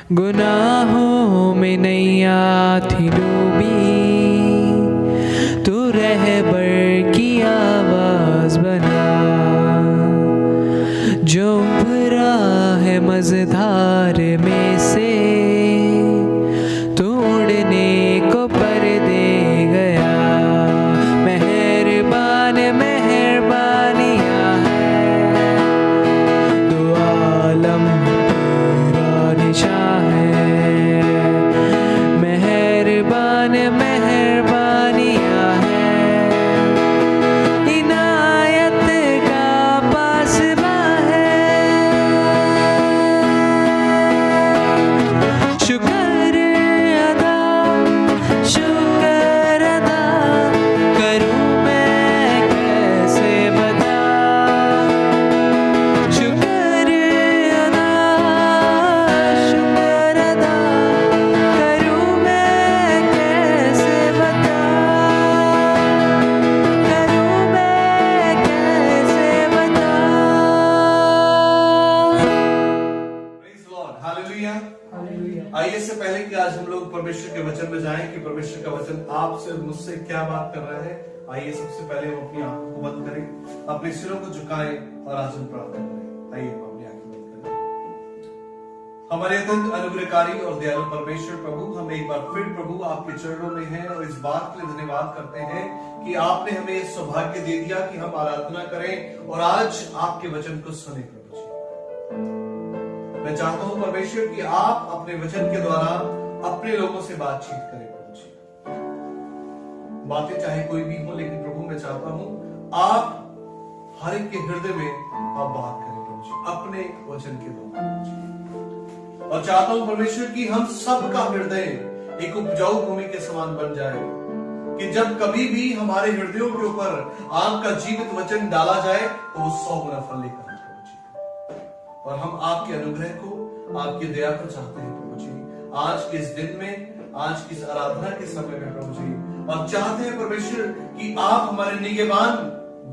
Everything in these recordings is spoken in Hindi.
गुनाहों में नैया थी डूबी, तू रहबर की आवाज बना, जो उभरा है मझधार में से, तू उड़ने को पर दे गया। मेहरबान मेहरबानियाँ है, दो आलम तेरा निशान है। मेहरबान मेहरबानियाँ है, इनायत का पासबा है। शुक्र अदा करूं मैं कैसे बता, शुक्र अदा करूं मैं कैसे बता, करूं मैं कैसे बता। Praise the Lord. Hallelujah. आइए इससे पहले कि आज हम लोग परमेश्वर के वचन में जाएं कि परमेश्वर का वचन आपसे और मुझसे क्या बात कर रहा है, आइए सबसे पहले हम अपनी आंखों को बंद करें, अपने सिरों को झुकाएं और आज हम प्रार्थना करें। आइए हम अपनी आंखें बंद करें। हमारे अत्यंत अनुग्रहकारी और दयालु परमेश्वर प्रभु, हम एक बार फिर प्रभु आपके चरणों में हैं और इस बात के लिए धन्यवाद करते हैं कि आपने हमें सौभाग्य दे दिया कि हम आराधना करें और आज आपके वचन को सुने प्रभु जी। मैं चाहता हूं परमेश्वर कि आप अपने वचन के द्वारा अपने लोगों से बातचीत करें प्रभु जी। बातें चाहे कोई भी हो, लेकिन प्रभु मैं चाहता हूं आप हर एक के हृदय में आप बात करें प्रभु जी, अपने वचन के द्वारा प्रभु जी। और चाहता हूं परमेश्वर कि हम सबका हृदय एक उपजाऊ भूमि के समान बन जाए, कि जब कभी भी हमारे हृदयों के ऊपर आपका जीवित वचन डाला जाए तो वो 100 गुना फल लेकर आए प्रभु जी। और हम आपके अनुग्रह को, आपकी दया को चाहते हैं प्रभु जी, आज के इस दिन में, आज की इस आराधना के समय में प्रभु जी। और चाहते हैं परमेश्वर कि आप हमारे निगहबान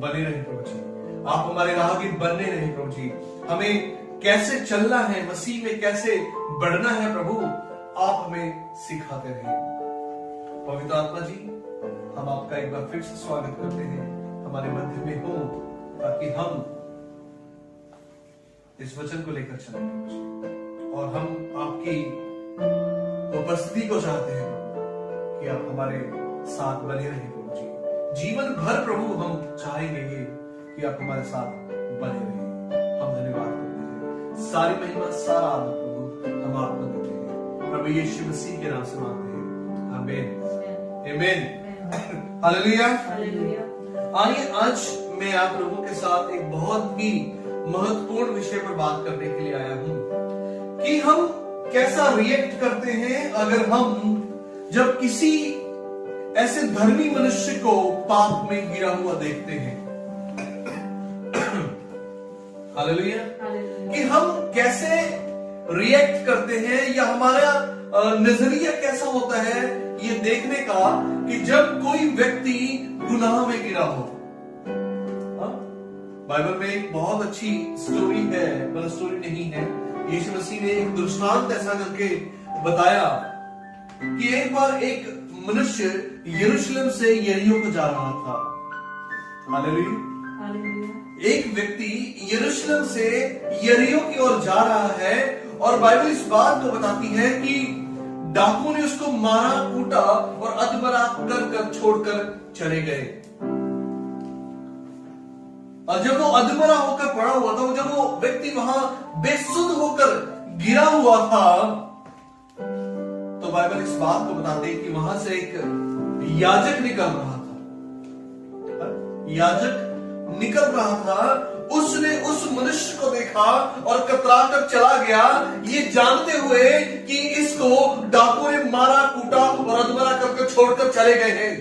बने रहे प्रभु जी, आप हमारे राहगीर बनने रहे प्रभु जी। हमें कैसे चलना है, मसीह में कैसे बढ़ना है प्रभु, आप हमें सिखाते रहे। पवित्र आत्मा जी, हम आपका एक बार फिर से स्वागत करते हैं, हमारे मध्य में हो, ताकि हम इस वचन को लेकर चलें प्रभु जी। और हम आपकी उपस्थिति को चाहते हैं कि आप हमारे साथ बने रहें प्रभु जी। जीवन भर प्रभु हम चाहेंगे ये कि आप हमारे साथ बने रहें। हम धन्यवाद करते हैं, सारी महिमा सारा आदर प्रभु हम आपको देते हैं, प्रभु यीशु मसीह के नाम से मांगते हैं, आमीन आमीन हालेलुया। आइए आज मैं आप लोगों के साथ एक बहुत ही महत्वपूर्ण विषय पर बात करने के लिए आया हूं कि हम कैसा रिएक्ट करते हैं अगर हम जब किसी ऐसे धर्मी मनुष्य को पाप में गिरा हुआ देखते हैं। हालेलुया। कि हम कैसे रिएक्ट करते हैं या हमारा नजरिया कैसा होता है ये देखने का कि जब कोई व्यक्ति गुनाह में गिरा हो। बाइबल में एक बहुत अच्छी स्टोरी है, मतलब स्टोरी नहीं है, यीशु मसीह ने एक दृष्टांत ऐसा करके बताया कि एक बार एक मनुष्य यरूशलेम से यरीहो को जा रहा था। हालेलुया। एक व्यक्ति यरूशलेम से यरीहो की ओर जा रहा है और बाइबल इस बात को बताती है कि डाकू ने उसको मारा, कूटा और अधमरा कर छोड़कर चले गए। और जब वो अधमरा होकर पड़ा हुआ था, जब वो व्यक्ति वहां बेसुध होकर गिरा हुआ था, तो बाइबल इस बात को बताते हैं कि वहां से एक याजक निकल रहा था। याजक निकल रहा था, उसने उस मनुष्य को देखा और कतराकर चला गया, ये जानते हुए कि इसको डाकू ने मारा, कूटा और अधमरा करके छोड़कर चले गए हैं।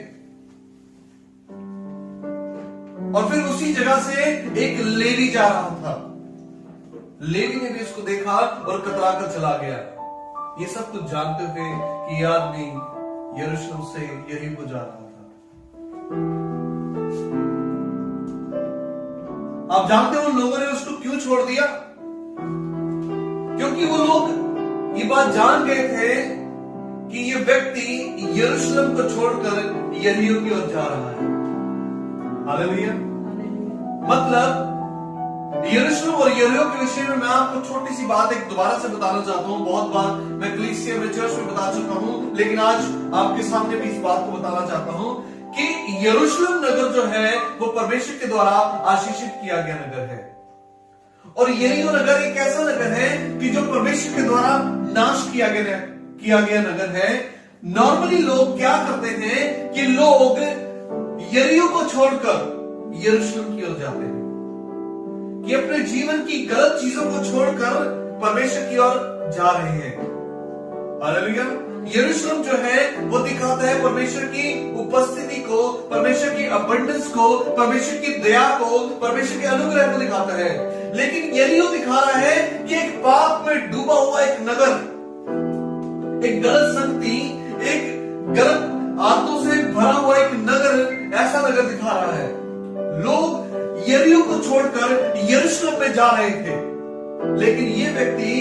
और फिर उसी जगह से एक लेवी जा रहा था, लेवी ने भी इसको देखा और कतराकर चला गया। ये सब कुछ जानते हुए कि ये आदमी यरूशलेम से यरीहो को जा रहा था। आप जानते हो उन लोगों ने उसको क्यों छोड़ दिया? क्योंकि वो लोग ये बात जान गए थे कि ये व्यक्ति यरूशलेम को छोड़कर यरीहो की ओर जा रहा है। हालेलुया। मतलब यरूशलेम और यरीहो के विषय में मैं आपको छोटी सी बात एक दोबारा से बताना चाहता हूं। बहुत बार मैं कलीसिया में, चर्च में बता चुका हूं, लेकिन आज आपके सामने भी इस बात को बताना चाहता हूं कि यरूशलेम नगर जो है वो परमेश्वर के द्वारा आशीषित किया गया नगर है, और यरीहो नगर एक ऐसा नगर है कि जो परमेश्वर के द्वारा नाश किया गया नगर है। नॉर्मली लोग क्या करते हैं कि लोग यरीहो को छोड़कर यरूशलेम की ओर जाते हैं, कि अपने जीवन की गलत चीजों को छोड़कर परमेश्वर की ओर जा रहे हैं। हालेलुया। यरूशलेम जो है वो दिखाता है परमेश्वर की उपस्थिति को, परमेश्वर की अबंडेंस को, परमेश्वर की दया को, परमेश्वर के अनुग्रह को दिखाता है। लेकिन यरीहो दिखा रहा है कि एक पाप में डूबा हुआ एक नगर, एक गलत संगति, एक गलत आदतों से भरा हुआ एक नगर, ऐसा नगर दिखा रहा है। लोग यरीहो को छोड़कर यरूशलेम में जा रहे थे, लेकिन ये व्यक्ति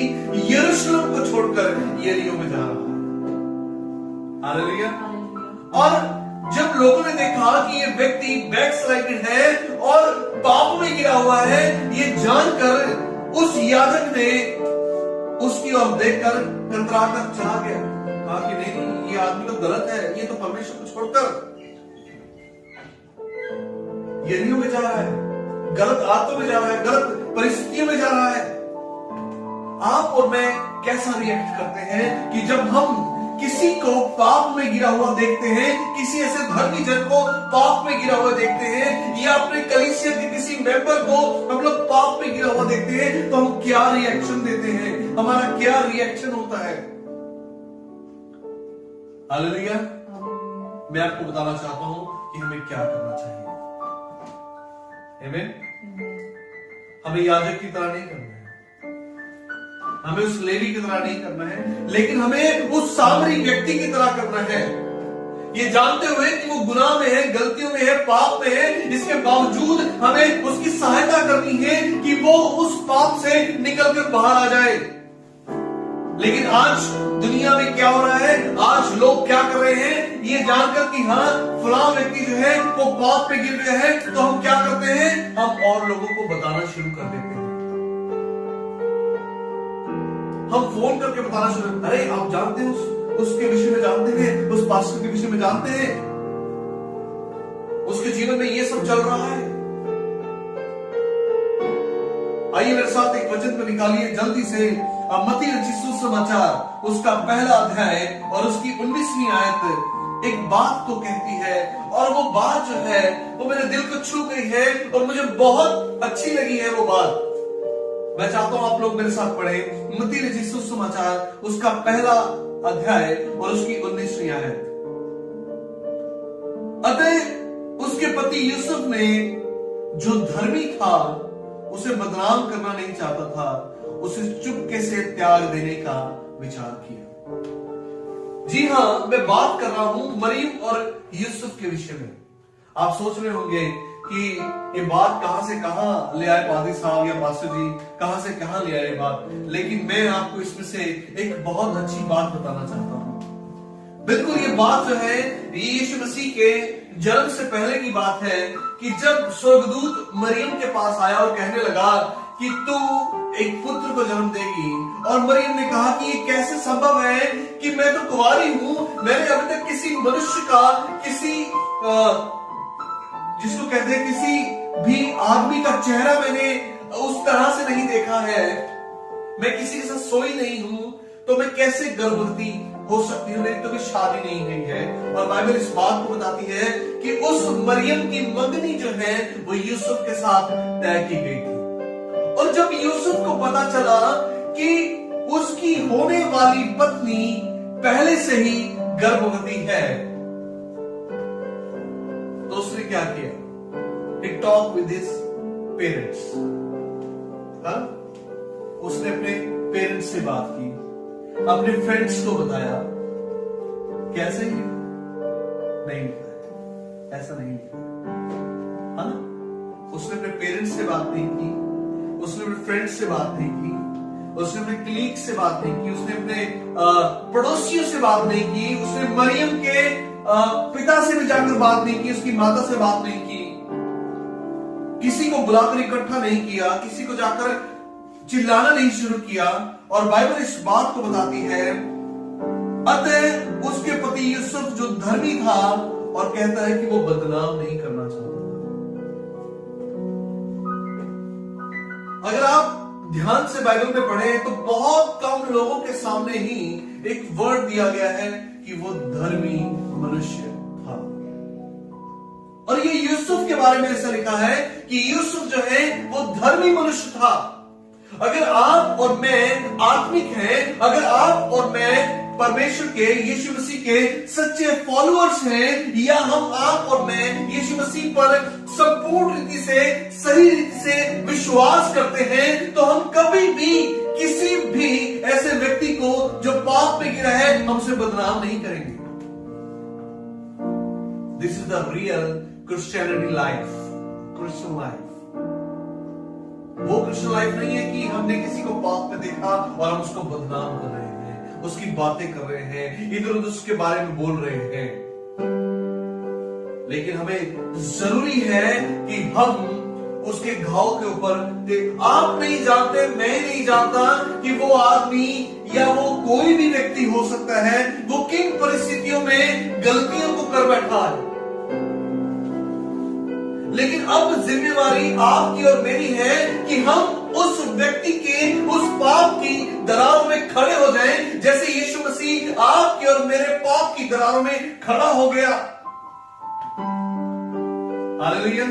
यरूशलेम को छोड़कर यरीहो में जा रहा है। हालेलुया। और जब लोगों ने देखा कि ये व्यक्ति बैकस्लाइडेड है और पाप में गिरा हुआ है, ये जानकर उस याजक ने उसकी ओर देखकर कतराकर चला गया, कहा कि नहीं, ये आदमी तो गलत है, ये तो परमेश्वर को छोड़कर यरीहो में जा रहा है, गलत आदतों में जा रहा है, गलत परिस्थितियों में जा रहा है। आप और मैं कैसा रिएक्ट करते हैं कि जब हम किसी को पाप में गिरा हुआ देखते हैं, किसी ऐसे धर्मी जन को पाप में गिरा हुआ देखते हैं, या अपने कलीसिया के किसी मेंबर को हम लोग पाप में गिरा हुआ देखते हैं, तो हम क्या रिएक्शन देते हैं, हमारा क्या रिएक्शन होता है। हालेलुया। मैं आपको बताना चाहता हूं कि हमें क्या करना चाहिए। आमीन। हमें याजक की तरह नहीं करना है, हमें उस लेवी की तरह नहीं करना है, लेकिन हमें उस सामरी व्यक्ति की तरह करना है, ये जानते हुए कि वो गुनाह में है, गलतियों में है, पाप में है। इसके बावजूद हमें उसकी सहायता करनी है कि वो उस पाप से निकलकर बाहर आ जाए। लेकिन आज दुनिया में क्या हो रहा है, आज लोग क्या कर रहे हैं, ये जानकर कि हाँ फलां व्यक्ति जो है वो पाप पे गिर गया है, तो हम क्या करते हैं, हम और लोगों को बताना शुरू कर देते हैं। हम फोन करके बताना शुरू, अरे आप जानते हैं उसके विषय में जानते हैं, उस पास्टर के विषय में जानते हैं, उसके जीवन में ये सब चल रहा है। आइए मेरे साथ एक वचन को निकालिए जल्दी से, मत्ती रचित सुसमाचार उसका पहला अध्याय और उसकी 19वीं आयत एक बात को कहती है, और वो बात जो है वो मेरे दिल को छू गई है और मुझे बहुत अच्छी लगी है वो बात। मैं चाहता हूं आप लोग मेरे साथ पढ़े मत्ती रचित सुसमाचार उसका पहला अध्याय और उसकी 19वीं आयत। अतः उसके पति यूसुफ ने, जो धर्मी था, उसे बदनाम करना नहीं चाहता था, उसे चुपके से त्याग देने का विचार किया। जी हां, मैं बात कर रहा हूं मरियम और यूसुफ के विषय में। आप सोच रहे होंगे कि ये बात कहां से कहां ले आए पादी साहब या पास्टर जी, कहां से कहां ले आए बात, लेकिन मैं आपको इसमें से एक बहुत अच्छी बात बताना चाहता हूं। बिल्कुल ये बात जो है यीशु मसीह के जन्म से पहले की बात है, कि जब स्वर्गदूत मरियम के पास आया और कहने लगा कि तू एक पुत्र को जन्म देगी, और मरियम ने कहा कि ये कैसे संभव है कि मैं तो कुंवारी हूं, मैंने अभी तक किसी मनुष्य का, किसी जिसको कहते हैं किसी भी आदमी का चेहरा मैंने उस तरह से नहीं देखा है, मैं किसी के साथ सोई नहीं हूं, तो मैं कैसे गर्भवती हो सकती हूँ, मेरी तो भी शादी नहीं हुई है। और बाइबल इस बात को बताती है कि उस मरियम की मंगनी जो है वो यूसुफ के साथ तय की गई थी। और जब यूसुफ को पता चला कि उसकी होने वाली पत्नी पहले से ही गर्भवती है, तो उसने क्या किया, he talked with his parents। उसने अपने पेरेंट्स से बात की, अपने फ्रेंड्स को बताया, कैसे ही नहीं बताया, ऐसा नहीं है ना। उसने अपने पेरेंट्स से बात नहीं की, उसने अपने फ्रेंड्स से बात नहीं की, उसने अपने क्लीग से बात नहीं की, उसने अपने पड़ोसियों से बात नहीं की, उसने मरियम के पिता से भी जाकर बात नहीं की, उसकी माता से बात नहीं की, किसी को बुलाकर इकट्ठा नहीं किया, किसी को जाकर चिल्लाना नहीं शुरू किया। और बाइबल इस बात को बताती है, अतः उसके पति यूसुफ जो धर्मी था, और कहता है कि वो बदनाम नहीं करना चाहता। अगर आप ध्यान से बाइबल में पढ़ें तो बहुत कम लोगों के सामने ही एक वर्ड दिया गया है कि वो धर्मी मनुष्य था। और ये यूसुफ के बारे में ऐसा लिखा है कि यूसुफ जो है वो धर्मी मनुष्य था। अगर आप और मैं आत्मिक हैं, अगर आप और मैं परमेश्वर के, यीशु मसीह के सच्चे फॉलोअर्स हैं, या हम आप और मैं यीशु मसीह पर संपूर्ण रीति से, सही रीति से विश्वास करते हैं, तो हम कभी भी किसी भी ऐसे व्यक्ति को जो पाप में गिरा है, हमसे बदनाम नहीं करेंगे। This is the real Christianity life, Christian life. वो क्रिश्चियन लाइफ नहीं है कि हमने किसी को पाप में देखा और हम उसको बदनाम कर रहे हैं, उसकी बातें कर रहे हैं, इधर उधर उसके बारे में बोल रहे हैं। लेकिन हमें जरूरी है कि हम उसके घाव के ऊपर, आप नहीं जानते, मैं नहीं जानता कि वो आदमी या वो कोई भी व्यक्ति हो सकता है, वो किन परिस्थितियों में गलतियों को कर बैठा है। लेकिन अब जिम्मेवारी आपकी और मेरी है कि हम उस व्यक्ति के, उस पाप की दरारों में खड़े हो जाएं, जैसे यीशु मसीह आपके और मेरे पाप की दरारों में खड़ा हो गया। हालेलुया।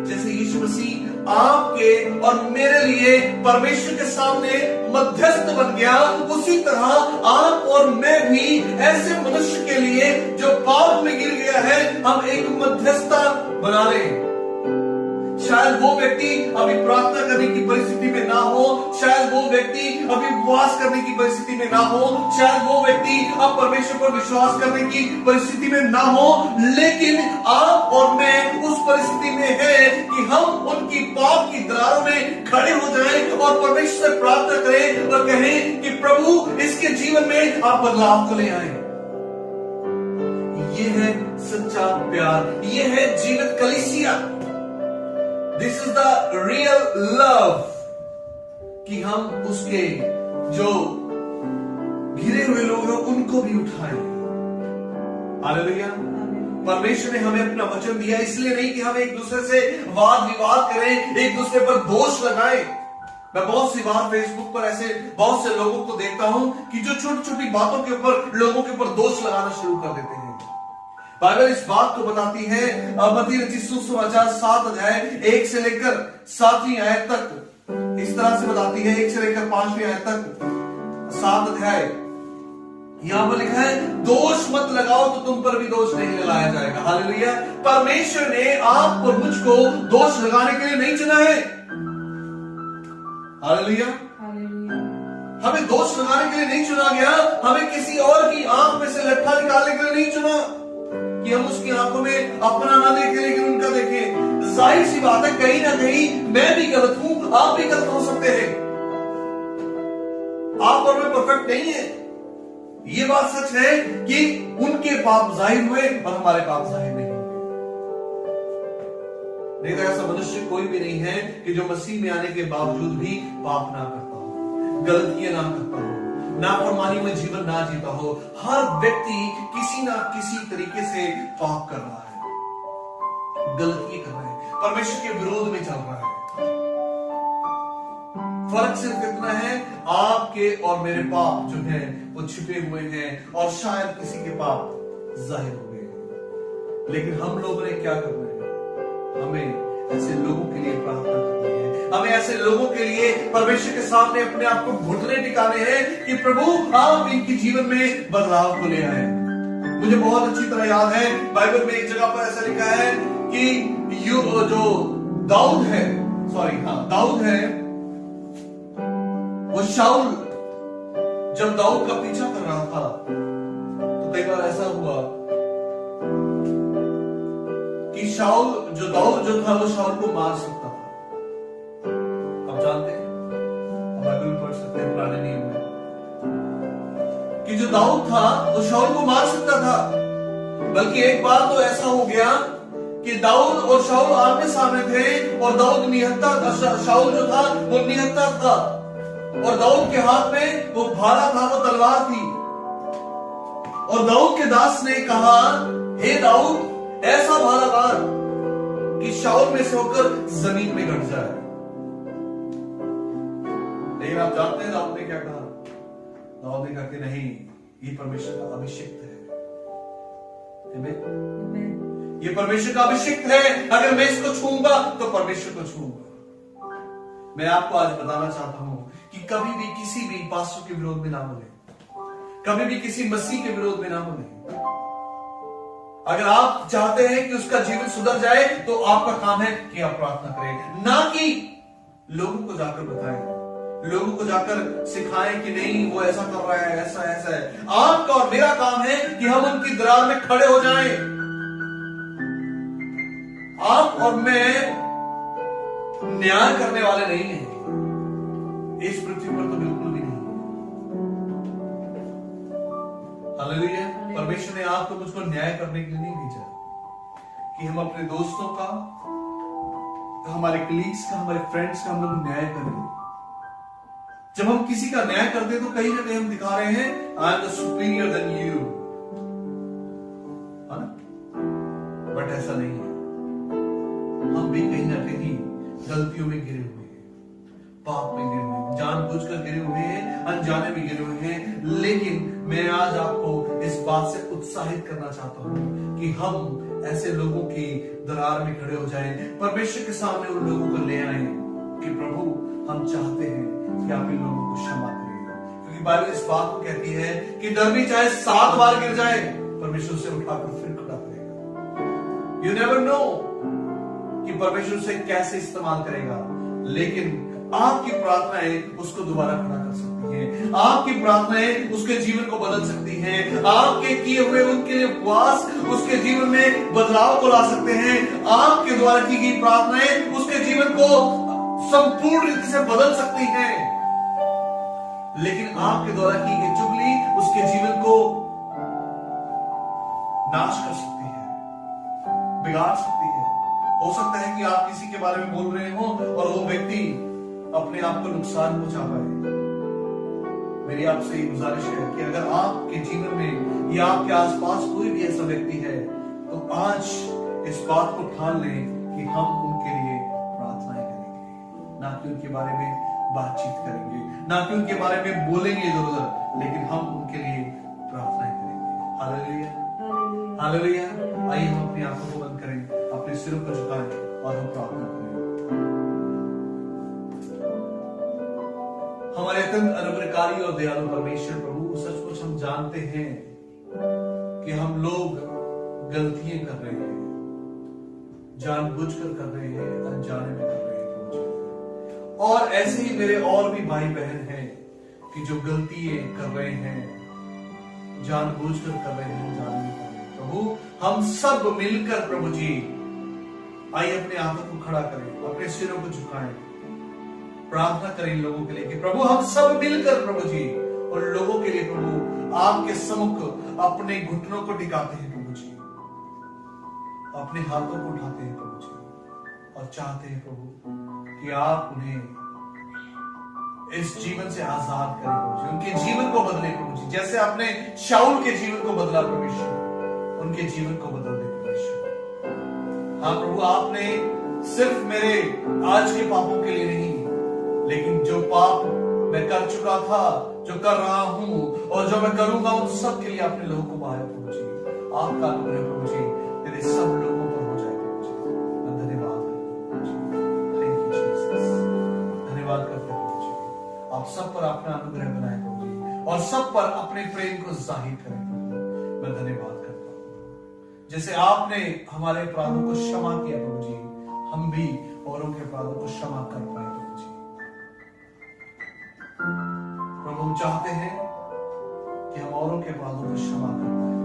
जैसे यीशु मसीह आपके और मेरे लिए परमेश्वर के सामने मध्यस्थ बन गया, उसी तरह आप और मैं भी ऐसे मनुष्य के लिए जो पाप में गिर गया है, हम एक मध्यस्थता बना लें। शायद वो व्यक्ति अभी प्रार्थना करने की परिस्थिति में ना हो, शायद वो व्यक्ति अभी उपवास करने की परिस्थिति में ना हो, शायद वो व्यक्ति अब परमेश्वर पर विश्वास करने की परिस्थिति में ना हो, लेकिन आप और मैं उस परिस्थिति में है कि हम उनकी पाप की दरारों में खड़े हो जाएं और परमेश्वर से प्रार्थना करें और कहें कि प्रभु इसके जीवन में आप बदलाव को ले आए। ये है सच्चा प्यार, ये है जीवित कलीसिया। This is the real love, कि हम उसके जो घिरे हुए लोग हैं उनको भी उठाएं। हालेलुया। परमेश्वर ने हमें अपना वचन दिया इसलिए नहीं कि हम एक दूसरे से वाद विवाद करें, एक दूसरे पर दोष लगाएं। मैं बहुत सी बार फेसबुक पर ऐसे बहुत से लोगों को देखता हूं कि जो छोटी छोटी बातों के ऊपर लोगों के ऊपर दोष लगाना शुरू कर देते हैं। बाइबल इस बात को बताती है, मत्ती रचित सुसमाचार 7 अध्याय 1 से लेकर 7वीं आयत तक इस तरह से बताती है, 1 से लेकर 5वीं आयत तक 7 अध्याय। यहां पर लिखा है, दोष मत लगाओ तो तुम पर भी दोष नहीं लगाया जाएगा। हालेलुया। परमेश्वर ने आप और मुझको दोष लगाने के लिए नहीं चुना है। हालेलुया। हमें दोष लगाने के लिए नहीं चुना गया, हमें किसी और की आंख में से लट्ठा निकालने के लिए नहीं चुना कि हम उसकी आंखों में अपना ना देखें लेकिन उनका देखें। जाहिर सी बात है, कहीं ना कहीं मैं भी गलत हूं, आप भी गलत हो सकते हैं। आप और मैं परफेक्ट नहीं है। ये बात सच है कि उनके पाप जाहिर हुए और हमारे पाप जाहिर नहीं हुए। नहीं तो ऐसा मनुष्य कोई भी नहीं है कि जो मसीह में आने के बावजूद भी पाप ना करता हो, गलतियां ना करता हो, नाफरमानी में जीवन ना जीता हो। हर व्यक्ति किसी ना किसी तरीके से पाप कर रहा है, गलतियां कर रहा है, परमेश्वर के विरोध में चल रहा है। फर्क सिर्फ इतना है, आपके और मेरे पाप जो हैं वो छिपे हुए हैं और शायद किसी के पाप जाहिर हो गए हैं। लेकिन हम लोगों ने क्या करना है? हमें ऐसे लोगों के लिए प्रार्थना करनी है, हमें ऐसे लोगों के लिए परमेश्वर के सामने अपने आप को घुटने टिकाने हैं कि प्रभु आप इनके जीवन में बदलाव को ले आए। मुझे बहुत अच्छी तरह याद है, बाइबल में एक जगह पर ऐसा लिखा है कि जो दाऊद है, दाऊद है, वो शाऊल जब दाऊद का पीछा कर रहा था तो कई बार ऐसा हुआ कि शाऊल जो दाऊद जो था वो शाऊल को मार सकता था। आप जानते हैं, बाइबल सकते हैं पुराने नियम में कि जो दाऊद था वो शाऊल को मार सकता था। बल्कि एक बार तो ऐसा हो गया कि दाऊद और शाऊल आमने सामने थे और दाऊद निहत्था था, शाऊल जो था वो निहत्था था और दाऊद के हाथ में वो भाला था, वो तलवार थी। और दाऊद के दास ने कहा, हे दाऊद ऐसा भाला मार कि शाऊल में से होकर जमीन में घट जाए। लेकिन आप जानते हैं दाऊद ने क्या कहा? दाऊद ने कहा कि नहीं, ये परमेश्वर का अभिषिक्त है। ये परमेश्वर का अभिषिक्त है, अगर मैं इसको छूऊंगा तो परमेश्वर को छूऊंगा। मैं आपको आज बताना चाहता हूं कि कभी भी किसी भी पास्टर के विरोध में ना बोले, कभी भी किसी मसीह के विरोध में ना बोले। अगर आप चाहते हैं कि उसका जीवन सुधर जाए तो आपका काम है कि आप प्रार्थना करें, ना कि लोगों को जाकर बताएं, लोगों को जाकर सिखाएं कि नहीं वो ऐसा कर रहा है, ऐसा ऐसा है। आपका और मेरा काम है कि हम उनकी दरार में खड़े हो जाएं। आप और मैं न्याय करने वाले नहीं हैं इस पृथ्वी पर, तो बिल्कुल भी नहीं। हालेलुया। परमेश्वर ने आपको मुझको न्याय करने के लिए नहीं भेजा कि हम अपने दोस्तों का, हमारे कलीग्स का, हमारे फ्रेंड्स का हम लोग न्याय करें। जब हम किसी का न्याय करते हैं तो कहीं ना कहीं हम दिखा रहे हैं I am the superior than you, है ना? बट ऐसा नहीं है। हम भी कहीं ना कहीं गलतियों में गिरे हुए हैं, पाप में गिरे हुए हैं, जानबूझकर गिरे हुए हैं, अनजाने में गिरे हुए हैं। लेकिन मैं आज आपको इस बात से उत्साहित करना चाहता हूं कि हम ऐसे लोगों की दरार में खड़े हो जाएं, परमेश्वर के सामने उन लोगों को ले आए कि प्रभु हम चाहते हैं कि आप इन लोगों को क्षमा करें। क्योंकि बाइबल इस बात को कहती है कि धर्मी चाहे 7 बार गिर जाए, परमेश्वर उसे उठाकर फिर खड़ा करेगा। यू नेवर नो कि परमेश्वर उसे कैसे इस्तेमाल करेगा, लेकिन आपकी प्रार्थनाएं उसको दोबारा खड़ा कर सकती हैं। आपकी प्रार्थनाएं उसके जीवन को बदल सकती हैं। आपके किए हुए उनके लिए उपवास उसके जीवन में बदलाव को ला सकते हैं। आपके द्वारा की गई प्रार्थनाएं उसके जीवन को संपूर्ण रीति से बदल सकती हैं। लेकिन आपके द्वारा की गई चुगली उसके जीवन को नाश कर सकती है, बिगाड़ सकती है। हो सकता है कि आप किसी के बारे में बोल रहे हो और वो व्यक्ति अपने आप को नुकसान पहुंचा पाए। मेरी आपसे ये गुजारिश है कि अगर आपके जीवन में या आपके आसपास कोई भी ऐसा व्यक्ति है तो आज इस बात को ठान लें कि हम उनके लिए प्रार्थनाएं करेंगे, ना कि उनके बारे में बातचीत करेंगे, ना कि उनके बारे में बोलेंगे इधर उधर, लेकिन हम उनके लिए प्रार्थनाएं करेंगे। Hallelujah, hallelujah. आइए हम अपनी आंखों को बंद करें, अपने सिरों को झुकाएं और हम प्रार्थना करें। हमारे अत्यंत अनुग्रहकारी और दयालु परमेश्वर प्रभु, सचमुच हम जानते हैं कि हम लोग गलतियां कर रहे हैं, जानबूझकर कर रहे हैं, अनजाने में कर रहे हैं। और ऐसे ही मेरे और भी भाई बहन हैं कि जो गलतियां कर रहे हैं, जानबूझकर कर रहे हैं, अनजाने में कर रहे हैं। प्रभु हम सब मिलकर प्रभु जी आइए अपने हाथों को खड़ा करें, अपने सिरों को झुकाएं, प्रार्थना करें इन लोगों के लिए कि प्रभु हम सब मिलकर प्रभु जी और लोगों के लिए प्रभु आपके सम्मुख अपने घुटनों को टिकाते हैं प्रभु जी, अपने हाथों को उठाते हैं प्रभु जी और चाहते हैं प्रभु कि आप उन्हें इस जीवन से आजाद करें प्रभु जी, उनके जीवन को बदले प्रभु जी। जैसे आपने शाऊल के जीवन को बदला परमेश्वर, उनके जीवन को बदल दे परमेश्वर। हाँ प्रभु, आपने सिर्फ मेरे आज के पापों के लिए नहीं, लेकिन जो पाप मैं कर चुका था, जो कर रहा हूं और जो मैं करूंगा, उन सब के लिए आपने लोगों को बहाया प्रभु जी। आपका अनुग्रह प्रभु जी तेरे सब लोगों पर हो जाए प्रभु जी। मैं धन्यवाद करता हूं, थैंक यू जीसस। धन्यवाद करते हैं प्रभु जी, आप सब पर अपना अनुग्रह बनाए प्रभु जी और सब पर अपने प्रेम को जाहिर करें प्रभु। मैं धन्यवाद करता हूं, जैसे आपने हमारे अपराधों को क्षमा किया प्रभु जी, हम भी औरों के अपराधों को क्षमा कर पाए प्रभु जी। प्रभु हम चाहते हैं कि हम औरों के अपराधों को क्षमा कर पाए,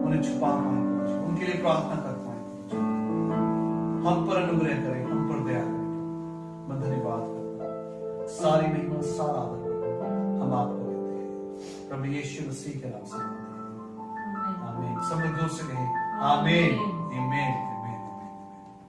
उन्हें छुपा पाए, उनके लिए प्रार्थना कर पाए। हम पर अनुग्रह करें, हम पर दया करें। मैं धन्यवाद करता हूं, सारी महिमा सारा आदर मसीह के नाम से मांगते हैं। आमीन। सब लोग जोर से कहें आमीन। आमीन।